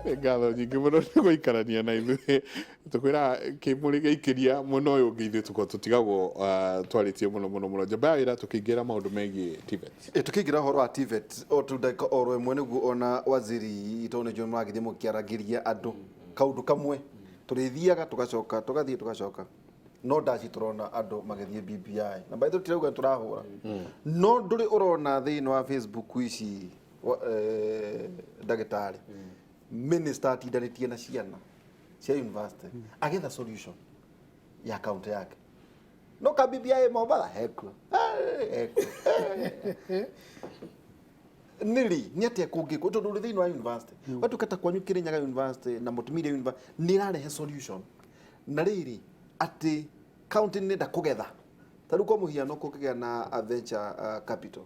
ngatho nyingĩ mũno nĩ gũikarania na ithuĩ tũkwĩra kĩmũrĩ gĩikĩria mwena ũyũ ũngĩ ithuĩ tũkorwo tũtigagwo twarĩtie mũno njamba ya wĩra tũkĩingĩra maũndũ megiĩ TVET. Tũkĩingĩra ũhoro wa TVET o tũndagĩka o rwĩmwe nĩguo ona waziri Tony John magĩthiĩ mũkĩaragĩria andũ kaũndũ kamwe tũrĩthiaga tũgacoka tũgathiĩ tũgacoka no ndaci tũrona andũ magĩthiĩ BBI na by the way tũrauga tũrahũra no ndũrĩ ũrona thĩinĩ wa Facebook ici ndagĩtarĩ minister atindanĩtie na ciana cia university agetha solution ya account yake no ka BBI Mombatha heko nili ni atia kungiko tondu thĩinĩ wa university watu kata kwanyu Kirinyaga University na Motimire University ni rarehe solution na rĩrĩ ati county nenda kugetha tariũ kwa mũhiano kũkĩgĩa na venture capital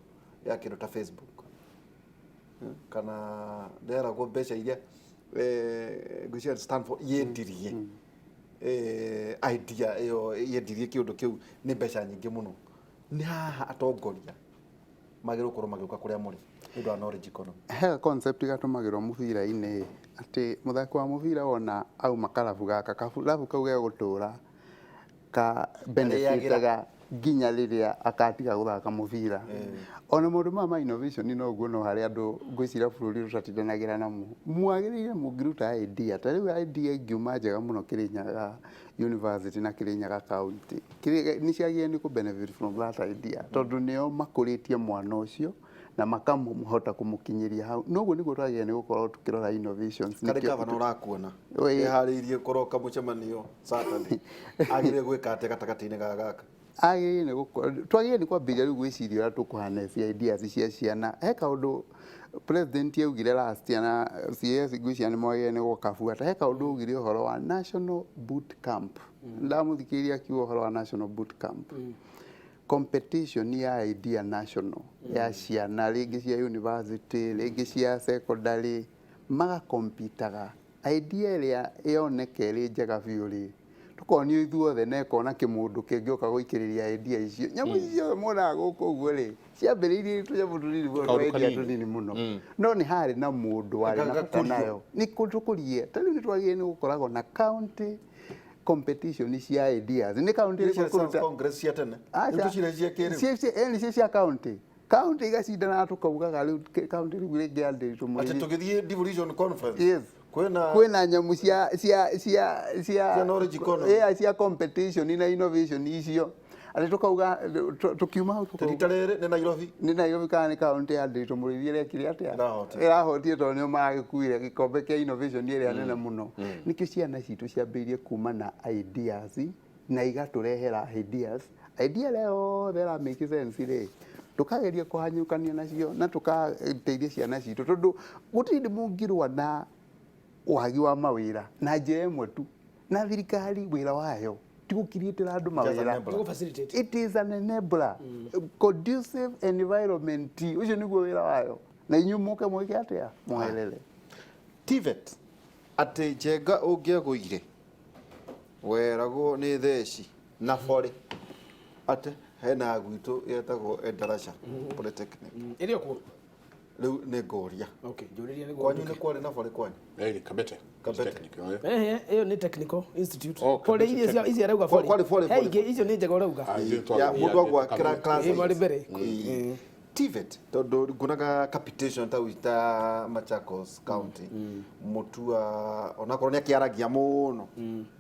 ya kĩndũ ta Facebook kana ndera go mbeca iria ngũcia Stanford yendirie idea iyo yendirie kĩũndũ kĩu nĩ mbeca nyingĩ mũno nĩ haha atongoria magĩrĩirwo gũkorwo magĩũka kũrĩa mũrĩ nĩũndũ wa knowledge economy. He concept gatũmagĩrwo mũbira-inĩ atĩ mũthaki wa mũbira wona auma karabu gaka karabu kau gĩa gũtũra ka benefitaga nginya rĩrĩa akatiga gũthaka mũbira. Ona mũndũ ma innovation no guo no harĩ andũ ngwĩciria bũrũri ũtatindanagĩra namo mwagĩrĩire mũngĩruta idea ta rĩu idea ingiuma njega mũno Kirinyaga University na Kirinyaga County nĩ ciagĩrĩire nĩ benefit from that idea tondũ nĩo makũrĩtie mwana ũcio na makamũhota kũmũkinyĩria hau noguo nĩguo twagĩrĩire nĩ gũkorwo tũkĩrora innovations karĩ gavana ũrakuona eharĩirie kũroka mũcemanio Saturday agĩrĩire gwĩka atĩa gatagatĩ-inĩ gaka agĩrĩire nĩ gũkorwo twagĩrĩire nĩ kwambĩrĩria rĩu gwĩciria ũrĩa tũkũhana cia ideas cia ciana he kaũndũ president augire last year na CS ngwĩciria nĩ mwagĩrĩire nĩ gũkabuata he kaũndũ augire ũhoro wa national boot camp ndamũthikĩrĩria akiuga ũhoro wa national boot camp competition ya idea national ya ciana rĩngĩ cia university rĩngĩ cia secondary magakompitaga idea ĩrĩa yoneke ĩrĩ njega biũ rĩ tukonio ithuothe na ekona kĩmũndũ kĩngĩũka gũikĩrĩria idea icio nyamũ icio monaga gũkũ ũguo rĩ ciambĩrĩirie tũnyamũ tũnini mũno idea tũnini mũno no nĩ harĩ na mũndũ warĩ na bata nayo nĩ tũkũrie ta rĩu nĩ twagĩrĩire nĩ gũkoragwo na county competition cia ideas nĩ county ĩrĩa congress cia tene tucire cia kĩrĩu cia cia county igacindana tukaugaga rĩu county rĩu rĩngĩ andĩtwo mũno atĩ tũgĩthiĩ devolution conference yes kwĩna nyamũ cia knowledge economy cia competition na innovation icio atĩ tukauga tukiuma hau rita rĩrĩ nĩ Nairobi kana nĩ county andĩtwo mũrĩithie rĩa kĩrĩa atĩa ĩrahotire tondũ nĩo maragĩkuire gĩkombe kĩa innovation ĩrĩa nene mũno nĩkĩo ciana citũ ciambĩrĩirie kuma na ideas na igatũrehera ideas idea leo thera make sense rĩ tukageria kũhanyũkania nacio na tukateithia ciana citũ tondũ gũtirĩ mũngĩrũa na wagi wa mawĩra na njĩra ĩmwe tu na thirikari wĩra wayo ti gũkiriĩtĩra andũ mawĩra it is an enabler conducive environment ũcio nĩguo wĩra wayo na inyuĩ mũke mwĩke atĩa mweherere TVET atĩ njenga ũngĩagũire weragwo nĩ theci na bori atĩ hena gwitũ yetagwo Endarasha Polytechnic ĩrĩ kuo rĩu nĩ ngoria njũrĩria nĩ kwanyu nĩ kwarĩ na bori kwanyu Kabete ĩyo nĩ technical institute bori icio arauga bori icio nĩ njega ũrauga ya mũndũ agwakĩra class marĩ mbere TVET tondũ ngunaga capitation ta Machakos County mũtua onakorwo nĩ akĩaragia mũno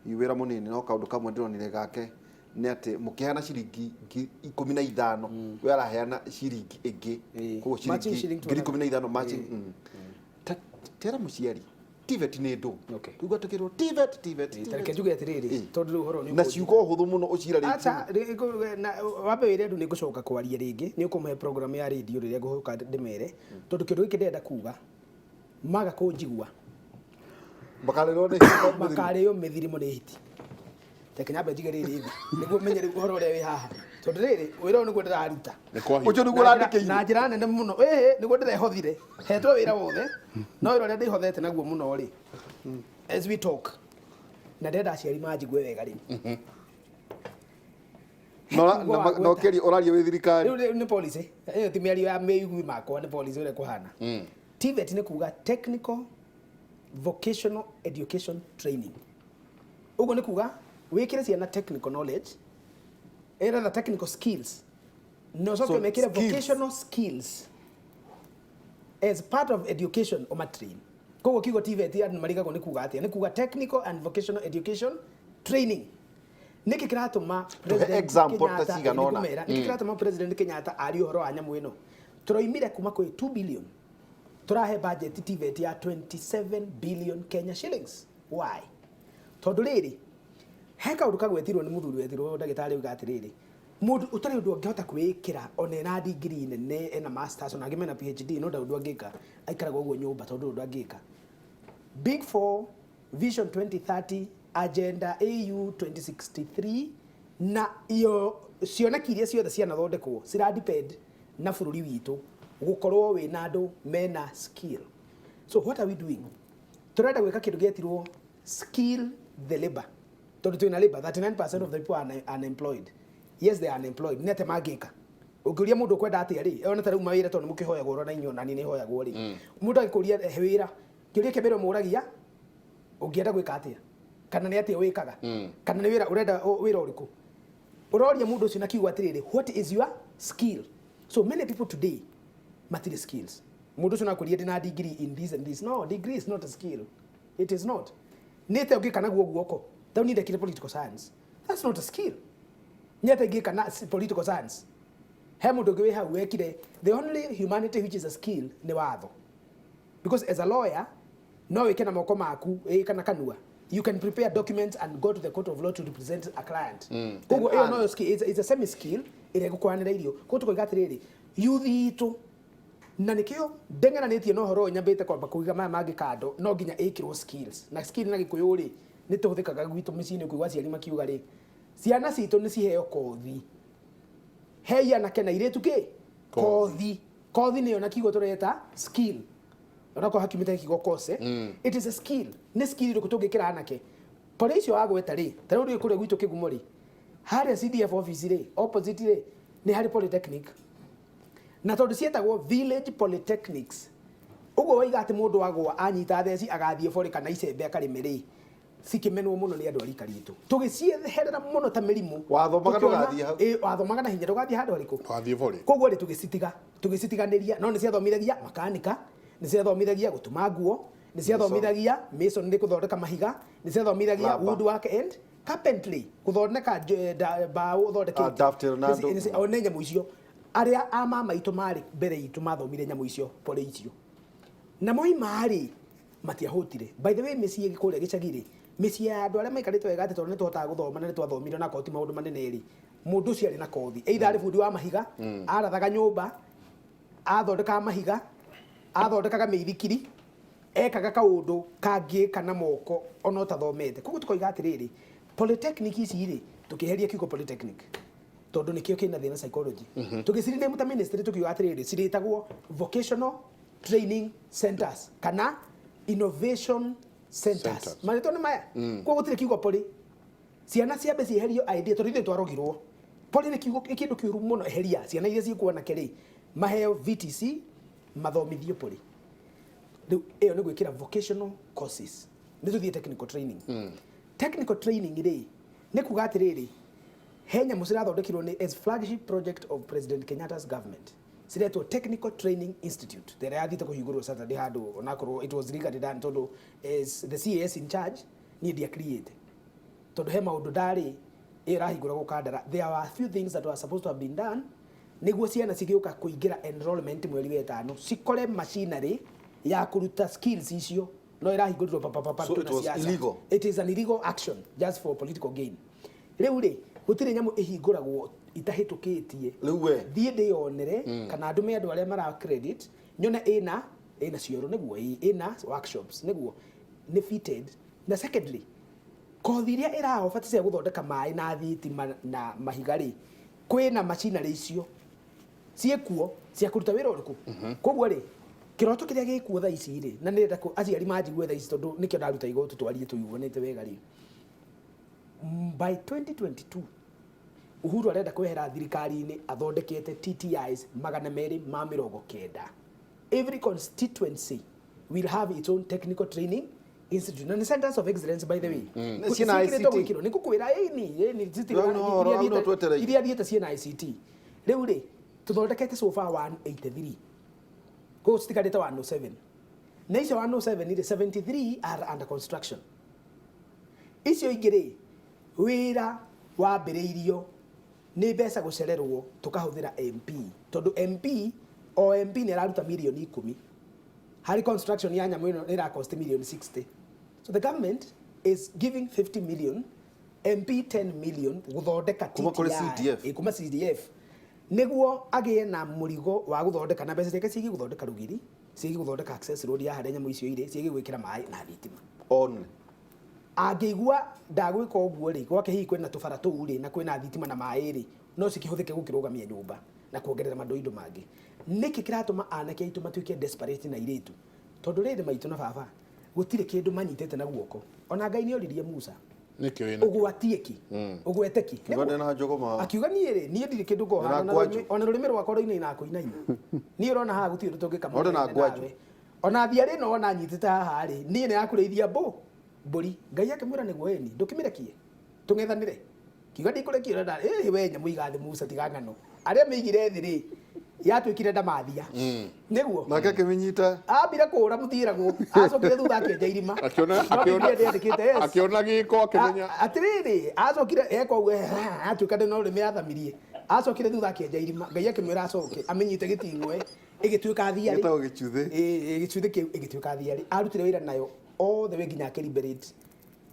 iwĩra mũnini no kaũndũ kamwe ndĩronire gake nĩ atĩ mũkĩheana ciringi 15 we araheana ciringi ĩngĩ koguo ciringi 15 matching tera mũciari TVET nĩ ndũ tuga tũkĩrwo TVET tareke njuge atĩrĩrĩ tondũ rĩu ũhoro nĩ na ciugo hũthũ mũno ũcira rĩngĩ acha wambe wĩre andũ nĩ ngũcoka kwaria rĩngĩ nĩ ũkũmahe program ya radio rĩrĩa ngũhũka ndĩmere tondũ kĩndũ gĩkĩ ndĩrenda kuga maga kũnjigua makarĩo mĩthirimo nĩ hiti reke nyambe njige rĩrĩ nĩguo menye ũhoro ũrĩa wĩ haha tondũ rĩrĩ wĩra nĩguo ndĩraruta ũcio nĩguo ũrandĩkĩire na njĩra nene mũno nĩguo ndĩrehothire hetwo wĩra wothe no wĩra ũrĩa ndĩhothete naguo mũno rĩ as we talk na ndĩrenda aciari manjigue wega rĩu no keri ũraria wĩ thirikari rĩu nĩ policy ti mĩario ya mĩigui makwa nĩ policy ũrĩa kũhana TVET nĩ kuga technical vocational education training. Ugo nĩ kuga wĩkĩre ciana technical knowledge either the technical skills no so mekĩre vocational skills as part of education o matrain. Koguo kiugo TVET andũ marigagwo nĩ kuga atĩa, nĩ kuga technical and vocational education training. Niki kiratuma president Kenyatta niki kiratuma president Kenyatta ari uhoro wa nyamu ino turoimire kuma kwi 2 billion turahe budget TVET ya 27 billion Kenya shillings. Why? Tondu riri heka undu kagwetirwo ni muthuri wetirwo ndagitari uga atiriri mundu utari undu angihota kwikira ona na degree nene ena masters ona ngimena PhD no nda undu angika aikaraga uguo nyumba tondu undu angika. Big 4 Vision 2030 Agenda AU 2063 na iyo cioneki iria ciothe ciana thondekwo cira depend na bururi witu gukorwo we na andu mena skill. So what are we doing? Turenda gwika kindu getirwo skill the labor. Tondu twina labor 39% of the people are unemployed. Yes, they are unemployed. Nete magika ugiuria mundu kwenda atia ri ona ta riu mawira tondu mukihoyagwo ro na inyo na ni hoyagwo ri mundu agikuria wira kiuria kebero muragia ungienda gwika atia kana nĩ atia wikaga kana nĩ wira urenda wira uriku uroria mundu ucio na kiugo atiriri what is your skill. So many people today material skills mundu ucio nakuria ndina degree in this and this. No, degree is not a skill. It is not. Nete ugika naguo guoko don't need a political science. That's not a skill. Nyete ugika na political science he mundu ngiwe hau wekire the only humanity which is a skill ni watho, because as a lawyer no wike na moko maku kana kanua you can prepare documents and go to the court of law to represent a client. Koguo iyo no skill is a semi skill ire gukwanira irio ko tuko igatiriri youth itu na nikio ndengeranĩtie no horo nyambĩte kwamba kuiga maya mangĩ kando no nginya ĩkĩrwo skills na skill na gĩkũyũ rĩ nĩ tũhũthĩkaga gwitũ mĩciĩ-inĩ kuigua aciari makiuga rĩ ciana citũ nĩ ciheo kothi hei anake na airĩtu kĩ kothi nĩyo na kiugo tũreta skill onako hakimĩte kiugo kose it is a skill nĩ skill ĩrĩkũ tũngĩkĩra anake pore icio wagweta rĩ ta rĩu rĩ kũrĩa gwitũ Kĩgumo rĩ harĩa CDF office rĩ opposite rĩ nĩ harĩ polytechnic na tondu cietagwo village polytechnics uguo waiga ati mundu wagwa anyita theci agathie bori kana icembe akarime ri cikimenwo muno ni andu arika ritu tugicieherera muno ta mirimu wathomaga ndugathie hau wathomaga na hinya ndugathie handu hariku twathie bori koguo ri tugicitiganiria no ni ciathomithagia makanika ni ciathomithagia gutuma nguo ni ciathomithagia mason ni kuthondeka mahiga ni ciathomithagia woodwork and carpentry kuthondeka bao uthondeke one nyamu icio aria ama maitu mari mbere itu mathomire nyamu icio pore icio na moi mari matiahotire. By the way mĩciĩ gĩkũrĩa gĩcagire mĩciĩ ya andũ arĩa maikarĩte wega tondu nĩ tũhotaga gũthoma na nĩ twathomire na koti maũndũ manene ri mũndũ ũcio arĩ na kothi either arĩ bundi wa mahiga arathaga nyũmba athondekaga mahiga athondekaga mĩithikiri ekaga kaũndũ kangĩ kana moko ona ũtathomete. Koguo tũkoiga atĩrĩrĩ polytechnic ici rĩ tũkĩheria kiugo polytechnic tondu nikio kina thina psychology tugicirinde muta ministry tukiuga atiriri ciritagwo vocational training centers kana innovation centers marito ni maya kwa gutire kiugo poli ciana ciambe cieherio idea tondu twarogirwo poli ni kiugo ikindu kiuru muno eheria ciana iria ciikuona keri maheo VTC mathomithio poli riu iyo ni gwikira vocational courses ni tuthie technical training technical training ri ni kuga atiriri Henya musira thondekirwo ni as flagship project of President Kenyatta's government. Siretwo Technical Training Institute. There yathite kuhingurwo Saturday handu onakorwo it was legally done tondu as the CAS in charge ni dia create. Tondu he maundu ndari irahingura gukandara. There were a few things that were supposed to have been done. Niguo ciana cigĩuka kuingira enrollment mweri wa 5 cikore machinery ya kuruta skills icio no irahingurwo papa so it was illegal. It is an illegal action just for political gain. Riu ri gutire nyamu ihinguragwo itahitukitie riu we thie ndionere kana andu me andu aria mara credit nyone ina cioro niguo ina workshops niguo ni fitted na secondly kothi iria iraho cia guthondeka mai na thitima na mahigari kwina machinery icio ciekuo cia kuruta wira uriku koguo ri kiroto kiria gikuo tha ici ri na nirenda aciari manjigwe tha ici tondu nikio ndaruta igoto twarie tuyuonete wega ri by 2022 Uhuru arenda kwehera thirikari-ini athondekete TTIs 290. Every constituency will have its own technical training institute na centers of excellence by the way ciina ICT ni kukwira ni city iria dieta ciina ICT riu ri tuthondekete so far 183 go stikarite 107 na icio 107 ri 73 are under construction icio ingiri wira wambiriirio ni mbeca gucererwo tukahuthira MP tondu MP ni araruta milioni 10 hari construction ya nyamu ino ira cost milioni 60 so the government is giving 50 million MP 10 million guthondeka TTI kuma CDF niguo agie na murigo wa guthondeka na mbeca ciake cigi guthondeka rugiri cigi guthondeka access road ya hare nyamu icio ire cigi gwikira mai na thitima on angĩigua ndagwĩka ũguo rĩ gwake hihi kwĩna tũbara tũu rĩ na kwĩna thitima na maĩ rĩ no cikĩhũthĩke gũkĩrũgamia nyũmba na kuongerera indo mangĩ nĩkĩ kĩratũma anake aitũ matuĩke desperate na airĩtu tondũ rĩrĩ maitũ na baba gũtirĩ kĩndũ manyitĩte na guoko ona Ngai nĩoririe Musa nĩkĩ wĩna ũgwatie ki ũgwete ki akiuga niĩ rĩ niĩ ndirĩ kĩndũ ngohana ona rũrĩmĩ rwakwa rũina na kũinaina niĩ ũrona haha gũtirĩ ũndũ tũngĩka ona thiarĩ no ona nyitĩte haha rĩ niĩ nĩ yakũrĩithia mbũ mburi Ngai akĩmwĩra nĩguo eni ndũkĩmĩrekie tũng'ethanĩre kiuga ndikũrekie ũrenda we nyamũ igathĩ Musa tiga ng'ano arĩa mĩigire thĩ rĩ yatuĩkire ndamathia nĩguo nake akĩmĩnyita ambire kũũra mũthiragwo acokire thutha akĩenja irima akĩona gĩko akĩmenya atĩrĩrĩ acokire eka ũguo atuĩka ndĩ no rĩmĩ athamirie acokire thutha akĩenja irima Ngai akĩmwĩra acoke amenyite gĩting'we ĩgĩtuĩka thiarĩ gĩcuthĩ kĩu ĩgĩtuĩka thiarĩ arutire wĩra nayo all the way nginya liberate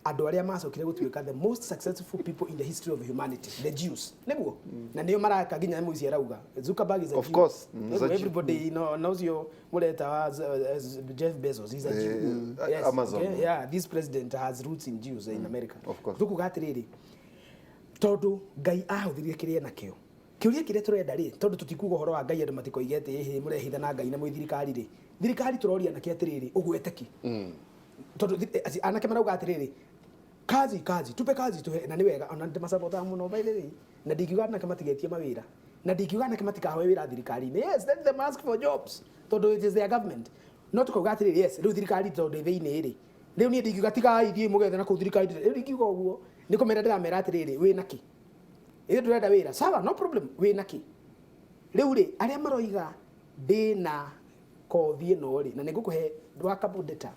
andu aria macokire gutuika the most successful people in the history of humanity the Jews niguo na nio maraka nginya muici arauga Zuckerberg is a of course everybody knows you mureta Jeff Bezos is a Jew yes, Amazon okay? Yeah, this president has roots in Jews in America of course tukuga atiriri tondu Ngai ahuthirie kiria nakio kiuria kiria turenda ri tondu tutikuga horo wa Ngai andu matikoigete ehe murehithana Ngai na muithirikari ri thirikari turoria nake atiriri ugwete ki tondu anake marauga atiriri kazi tupe kazi tuhe na ni wega ona ndimasabota muno by the way na ndikiuga anake matigetie mawira na ndikiuga anake matikahoe wira thirikari-inĩ yes let them ask for jobs tondu it is their government not kuga atiriri yes riu thirikari tondu thĩinĩ rĩ riu niĩ ndikiuga tigai thiĩ mũgethe na kũu thirikari riu ndikiuga ũguo nĩ kũmera ndĩramera atiriri wĩ naki ĩĩ ndũrenda wĩra sawa no problem wĩ naki riu rĩ arĩa maroiga ndĩna kothi ĩno rĩ na nĩngũkũhe dwaka data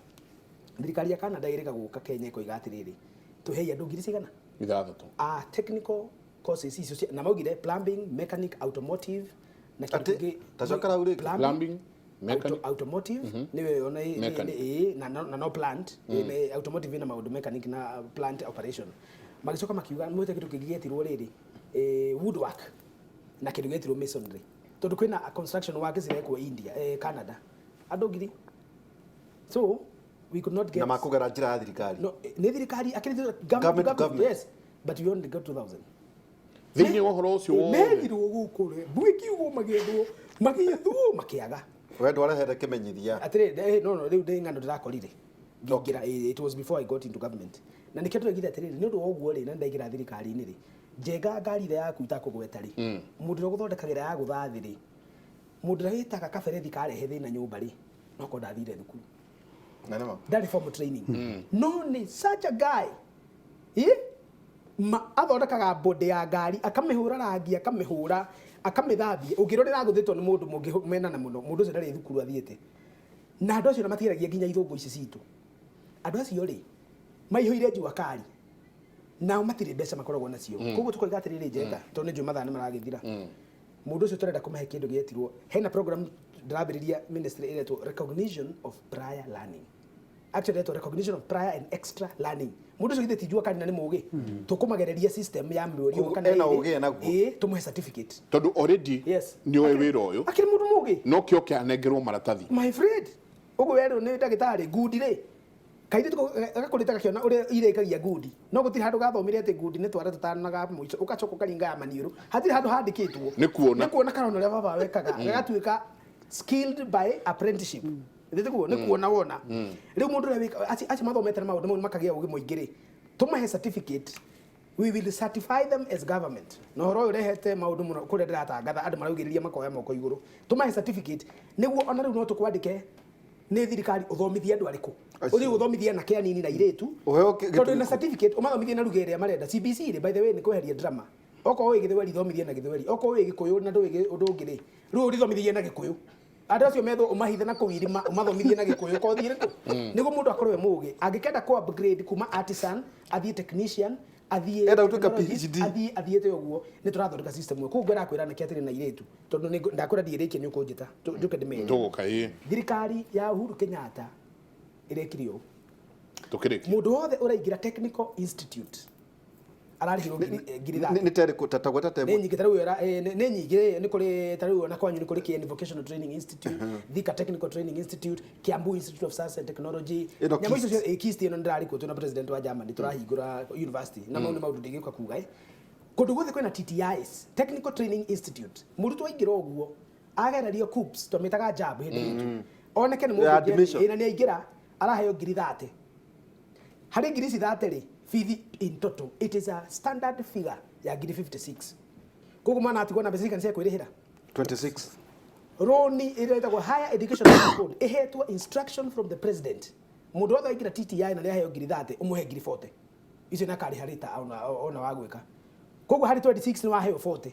thirikari ya Canada ĩrĩga gũka Kenya ĩkoiga atiriri tuhei andu ngiri cigana ithathatũ technical courses icio na maugire plumbing mechanic automotive na kĩngĩ tacokera uri plumbing mechanic automotive niwe ona na no plant automotive na maundu mechanic na plant operation magicoka makiuga mwete kitu kĩngĩgetirwo rĩrĩ woodwork na kĩndũ gĩgetirwo masonry tondu kwĩna construction work cirekwo India Canada andu ngiri so we could not get na makugera njira ya thirikari no ni thirikari akiri government yes but we only got 2000 thĩinĩ wa ũhoro ũcio wothe megirwo gũkũ rĩ mbui kiugo magĩethwo makĩaga we ndwarehere kĩmenyithia atĩrĩ no rĩu ndĩ ng'ano ndĩrakorire ngĩingĩra it was before I got into government na nĩkĩo tũregire atĩrĩrĩ nĩ ũndũ wa ũguo rĩ na ndaingĩra thirikari-inĩ rĩ njenga ngari ĩrĩa yaku itakũgweta rĩ mũndũ ũrĩa gũthondekagĩra ya gũtha thĩ rĩ mũndũ ũrĩa wĩtaga kaberethi karehe thĩna nyũmba rĩ no ko ndathire thukuru that reform training no ni such a guy athondekaga bode ya ngari akamihura rangi akamihura akamithambia ungirorera guthitwo ni mundu mungimena na muno mundu ucio ndari thukuru athiete na andu acio matiragia nginya ithungu ici citu andu acio ri maihoire njua kari nao matire mbeca makoragwo nacio koguo tukoiga atiriri njenga tondu njuma thana maragithira mundu ucio turenda kumahe kindu gietirwo hena program ndĩrambĩrĩria ministry ĩretwo recognition of prior learning actually ĩretwo recognition of prior and extra learning mundu ũcio githĩ tijua kana nĩ mũgĩ tũkũmagereria system ya mĩũrio kana tũmũhe certificate tondu already nĩ oĩ wĩra ũyũ akĩrĩ mũndũ mũgĩ no kĩo kĩanengerwo maratathi my friend ũguo werwo nĩ ndagĩtarĩ ngudi rĩ kaide agakorita gakiona uria irekagia ngudi no gutiri handu gathomire ati ngudi ni twara tutanaga muico ugacoka karinga ya maniuru hatiri handu handikitwo ni kuona kana uria baba wekaga gagatuika skilled by apprenticeship ndete kuona ni kuona wona riu mundu uria wika aci mathomete na maundu mau makagia ugi muingiri tumahe certificate we will certify them as government no horo urehete maundu muno kuri ndiratangatha andu maraugiriria makoya moko iguru tumahe certificate niguo ona riu no tukwandike nä thirikari uthomithia andå arä kå å thiä å thomithia na kä anini na irä tu tondå na certificate å mathomithie na rugä ä rä a marenda CBC rä by the way nä kweheria drama okorwo wä gä thweri thomithie na gä thweri okorwo wä gä kå yå na ndå wä å ndå å ngä rä rä u rä thomithie na gä kå yå andå acio methwo å mahithe na kå u irima å mathomithie na gä kå yå kothi rä kå nä guo må ndå akorwo we må gä angä kenda kå upgrade kuma artisan athiä technician athiä te å guo nä tå rathondeka system koguo ngwä rakwä ra nä kä atä rä na irä tu tondå ndakwä ra ndirä kie nä å kå njä ta njå ke ndä menye thirikari ya Uhuru Kenyatta ä rekire å må ndå wothe å raingä ra technical institute ararä hirwo ngiri nä terä tatagweta nä nyingä tarä nä nyingä nä kå rä tarä ona kwanyu nä kå rä Kieni Vocational Training Institute Thika Technical Training Institute Kiambu Institute of Science and Technology nyamå icio cio KIST ä no nä ndärarä kuo twä na president wa Germany tå rahingå ra university na mau nä maå ndå ndä gä ka kuga kå ndå guothe kwä na TTIs Technical Training Institute må rutwo aingä ra å guo agererio CUPS twamä taga JAB hä ndä ä oneke nä må ndå na nä aingä ra araheo ngiri 30 harä ngiri ici 30 rä fithi in total it is a standard figure ya ngiri 56 koguo mwana atigwo na mbeca cia kwirihira 26 roni iretagwo higher education code ihetwo instruction from the president mundu wothe aingira TTI na nä aheo ngiri 30 umuhe ngiri 40 icio nä akarä harä ona wa gwä ka koguo harä 26 nä waheo 40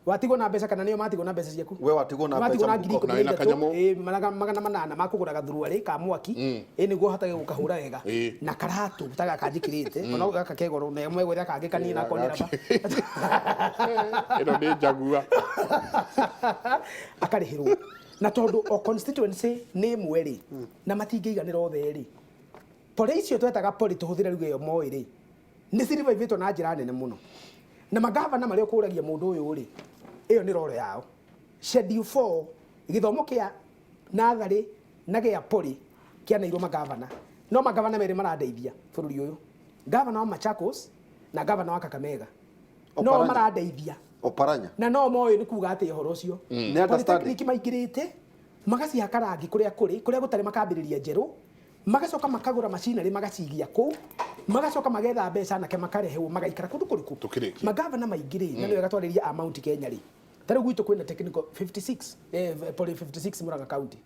watigwo na mbeca kana nä o matigwo na mbeca ciaku we watigwo na mbeca magana manana ma kå gå ra gathuruarä ka mwaki ä nä guo hotage gå kahå ra wega na karatå taga kanjä kä rä te ona gaka kegoro na mwegwetha kangä kanini na konä raba ä no nä njagua akarä hä rwo na tondå o constituency nä mwe rä na matingä iganä ra othe rä pore icio twetaga pori tå hå thä re ruga ä yo moä rä nä cirivaivätwo na njä ra nene må no na magavana marä a å kå ragia må ndå å yå rä ä yo nä roro yao schedule 4 githomo kia natharä na gä a pori kä anairwo magavana no magavana merä marandeithia bå rå ri å yå gavana wa Machakos na gavana wa Kakamega no marandeithia Oparanya na no moä nä kuga atä å horo å cio polytechnic maingä rä te magacihaka rangi kå rä a gå tarä makambä rä ria njerå magacoka makagå ra macinarä magacigia kå magacoka magetha mbeca nake makarehwo magaikara kå ndå kå rä kå magavana maingä rä na nä wega twarä ria a Mount Kenya rä tarä u gwitå kwä na technical 56 poly 56 Murang'a county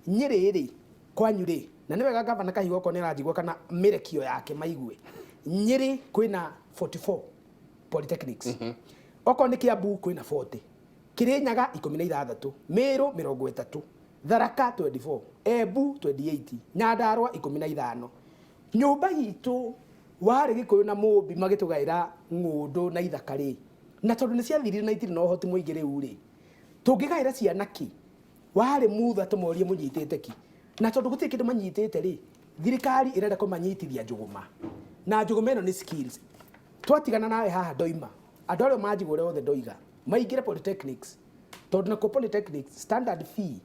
Nyeri rä kwanyu rä na nä wega gavana kahiga okorwo nä aranjigua kana mä rekio yake maigue Nyeri kwä na 44 polytechnics okorwo nä Kiambu kwä na 40 Kirinyaga 16 Meru 30 Tharaka 24 Embu 28 Nyandarua 15 nyumba gitu warä gä kå yå na må mbi magä tå gaä ra ng'å ndå na ithaka rä na tondå nä ciathirire na itirä na å hoti må ingä rä u rä tå ngä gaä ra ciana kä warä mutha tå morie må nyitä te ki na tondå gå tirä kä ndå manyitä te rä thirikari ä renda kå manyitithia njågåma na njågåma ä no nä skills twatigana nawe haha ndoima andå arä o manjigå re othe ndoiga maingä re polytechnics tondå nakå polytechnics standard fee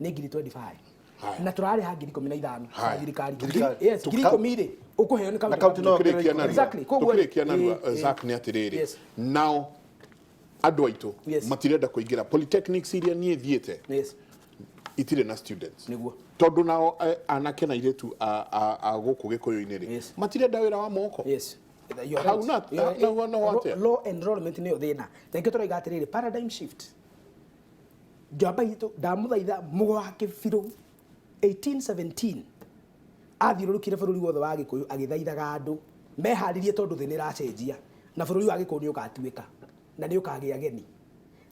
nä ngiri 25 na tå rarä ha ngiri 15 thirikari ngiri 10 rä å kå heo nä tå rä kia narua Zack nä atä rä rä nao andå aitå matirenda kå ingä ra polytechnics iria niä thiä te itirä na students tondå nao anake na irä tu a gå kå gä kå yå-inä rä matirenda wä ra wa moko law enrollment nä yo thä na na ingä tå raiga atä rä rä paradigm shift njamba itå ndamå thaitha må gwake birå 1817 athiå rå rå kire bå rå ri wothe wa gä kå yå agä thaithaga andå meharä rie tondå thä nä racenjia na bå rå ri wa gä kå yå nä å gatuä ka na nä å kagä ageni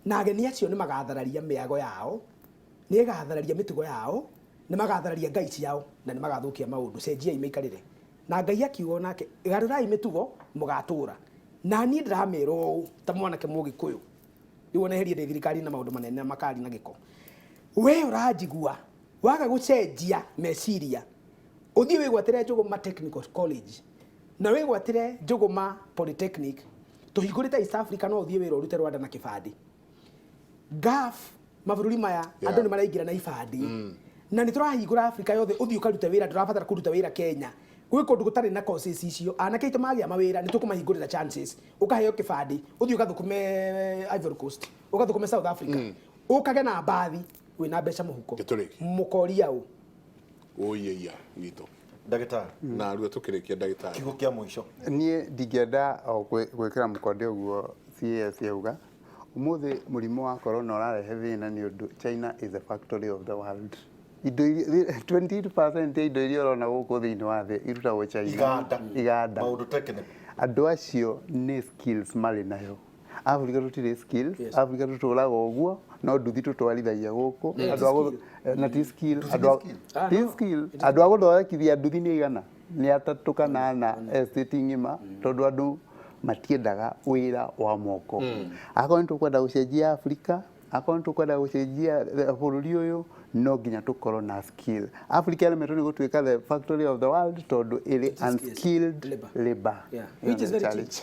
na ageni acio nä magathararia mä ago yao nä gathararia mä tugo yao nä magathararia ngai ciao na nä magathå kia maå ndå cenjiai mä ikarä re na ngai akiuga nake garå rai mä tugo må gatå ra na niä ndä ramä ra å ta mwanake må gä kå yå rä u oneherie ndä thirikari na maå ndå manene makari na gä ko we å ranjigua waga gå cenjia meciria å thiä wä gwatä re Njågåma Technical College na wä gwatä re Njågåma Polytechnic tå hingå rä te East Africa no å thiä wä ra å rute Rwanda na kä bandä gaf mabå rå ri maya andå nä maraingä ra na ibandä na nä tå rahingå ra Africa yothe å thiä å karute wä ra ndå rabatara kå ruta wä ra Kenya gwä kå ndå gå tarä na courses icio anake aitå magä a mawä ra nä tå kå mahingå rä ra chances å kaheo kä bandä å thiä å gathå kå me Ivory Coast å gathå kå me South Africa å kage na mbathi wä na mbeca må huko må koria å å iia witå ndagĩtarĩ na rua tå kä rä kia ndagĩtarĩ kiugo kia mũico niĩ ndingĩenda gwä kä ra må konde å guo CAS yauga å må thä må rimå wa korona å rarehe thä na nä å ndå China is the factory of the world indo 20% indo iria urona guku thiini wa thi irutagwo China iganda maundu technical andu acio ni skills mari nayo Africa tutire skills Africa tuturaga uguo no nduthi tutwarithagia guku andu na ti skill andu aguthondekithia nduthi ni igana ni atatu kana ana estate ngima tondu andu matiendaga wira wa moko akorwo tukwenda gucenjia Africa akorwo tukwenda gucenjia bururi uyu no nginya tukorwo na skill Africa element ni gutuika the factory of the world tondu iri unskilled labor which is very challenge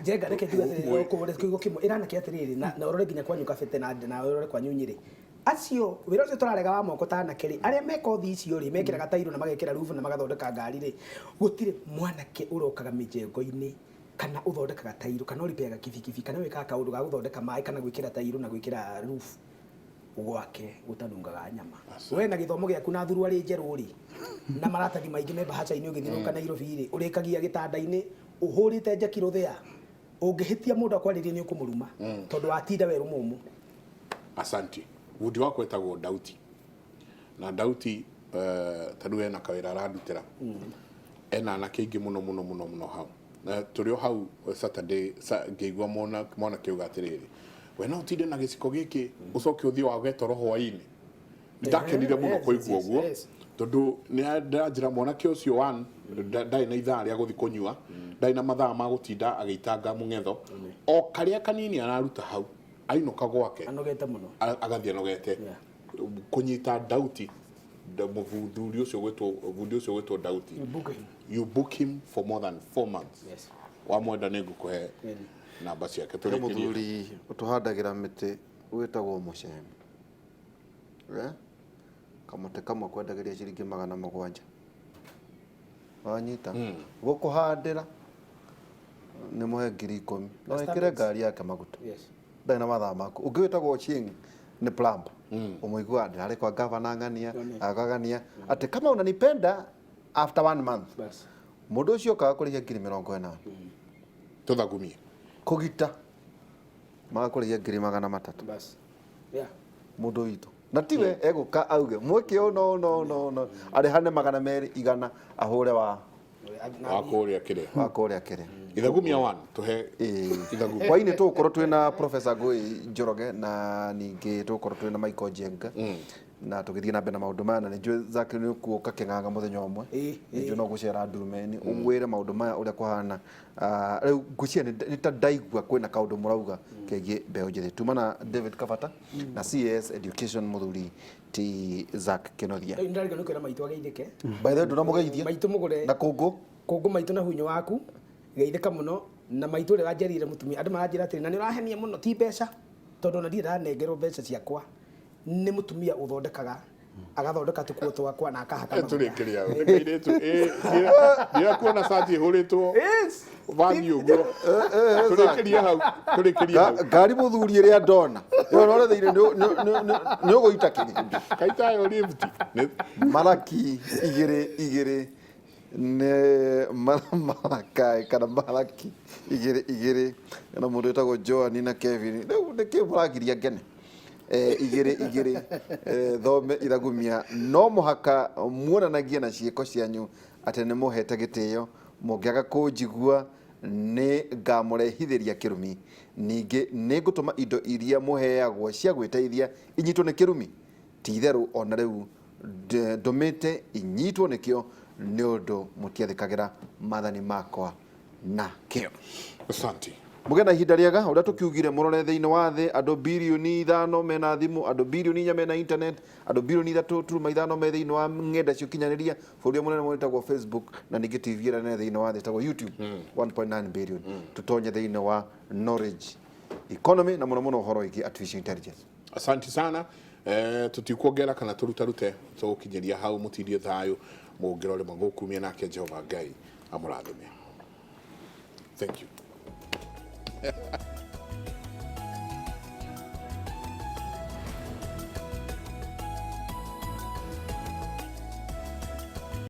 jenga reke tuga ko kimo irana ki atiriri na urore nginya kwa nyuka fete na urore kwa nyunyiri acio wira ucio turarega wa moko tana keri aria meko thicio ri mekiraga tairo na magekira rufu na magathondeka ngari ri gutire mwanake urokaga mijengo-ini kana uthondekaga tairo kana uripeaga kibikibi kana wikaga kaundu ga guthondeka mai kana gwikira tairo na gwikira rufu ugwake utanungaga nyama we na githomo giaku na thuru ari njeru ri na maratathi maingi me bahaca-ini ugithiruka Nairobi ri urikagia gitanda-ini uhurite njakiro thea ungihitia mundu akwaririe ni ukumuruma tondu atinda weru mumu. Asanti. Wudi wako etagwo Dauti na Dauti tanu ena kawira arandutira ena na kingi muno hau na turio hau Saturday ngeigua mona kiuga atiriri we no tinde na giciko giki ucoke uthio wa getoro hwaini ndakenire muno kuigua uguo tondu ni ndajira mwana ki ucio one ndai na ithaa ria guthi kunyua ndai na mathaa ma gutinda agitanga mungetho o karia kanini araruta hau ainuka gwake anogete muno agathie anogete kunyita Dauti muthuri ucio gwetwo Dauti you book him for more than 4 months wa mwenda nigukuhe namba ciake tuli muthuri utuhandagira miti witagwo muceme kamote kamwe kwendagiria ciringi 700 wanyita gukuhandira ni muhe 10,000 no ikire ngari yake maguta ndai na mathaa maku ungiwitagwo Ochieng ni plumber umuigua ndirari kwa governor ngania akagania ati kama unanipenda after 1 month bas mundu ucio kaga kurihia 40,000 tuthagumie kugita magakurihia 300 bas mundu witu na tiwe eguka auge mwekio no arihane 200 ahure wa kuria kire ithagumia one tuhe ithagumia kwa ini tukorwo twina Professor Ngui Njoroge na ningi tukorwo twina Michael Jenga na tugithie na mbere na maundu maya ni njue zake ni kuoka kinganga muthenya umwe njue no gucera ndurumeni ugwire maundu maya uria kuhana riu ngucia ni ta ndaigua kwina kaundu murauga kegie mbeo njithi tumana David Kabata na CS Education muthuri ti Zack Kinothia ndariga no kwira maitu ageithike by the way nduramugeithia maitu mugure na kungu maitu na hunyo waku geithika muno na maitu ri wanjerire mutumia andu maranjira atiri na ni urahenia muno ti mbeca tondu na ndira nengerwo mbeca ciakwa ni mutumia uthondekaga agathondeka tukuo twakwa na akahaka turikiria ngairetu ngira kuona sati huritwo vani uguo turikiria hau ngari muthuri iria ndona yo no retheire ni uguita kiri kaita yo lift malaki igire ne malakai kana malaki igire na mundu etagwo Joan na Kevin ne ke muragiria ngene igire thome ithagumia no muhaka muonanagia na ciiko cianyu ati ni muhete gitio mungiaga kunjigua ni ngamurehithiria kirumi ningi ni gutuma indo iria muheagwo cia gwiteithia inyitwo ni kirumi ti theru ona riu ndomite inyitwo nikio ni undu mutiathikagira mathani makwa na kio. Asante. Mugena ihinda riega uria tukiugire murore thiini wa thi andu bilioni 5 mena thimu andu bilioni 4 mena internet andu bilioni 3.5 me thiini wa ng'enda cio kinyaniria bũrũri munene mwitagwo Facebook na ningi TV ira ne thiini wa thi tagwo YouTube 1.9 billion tutonye thiini wa knowledge economy na muno horo iki artificial intelligence. Asante sana tutikuongera kana turutarute tukinyeria hau mutirie thayo mungirore magukumia nake Jehova Ngai amurathime. Thank you.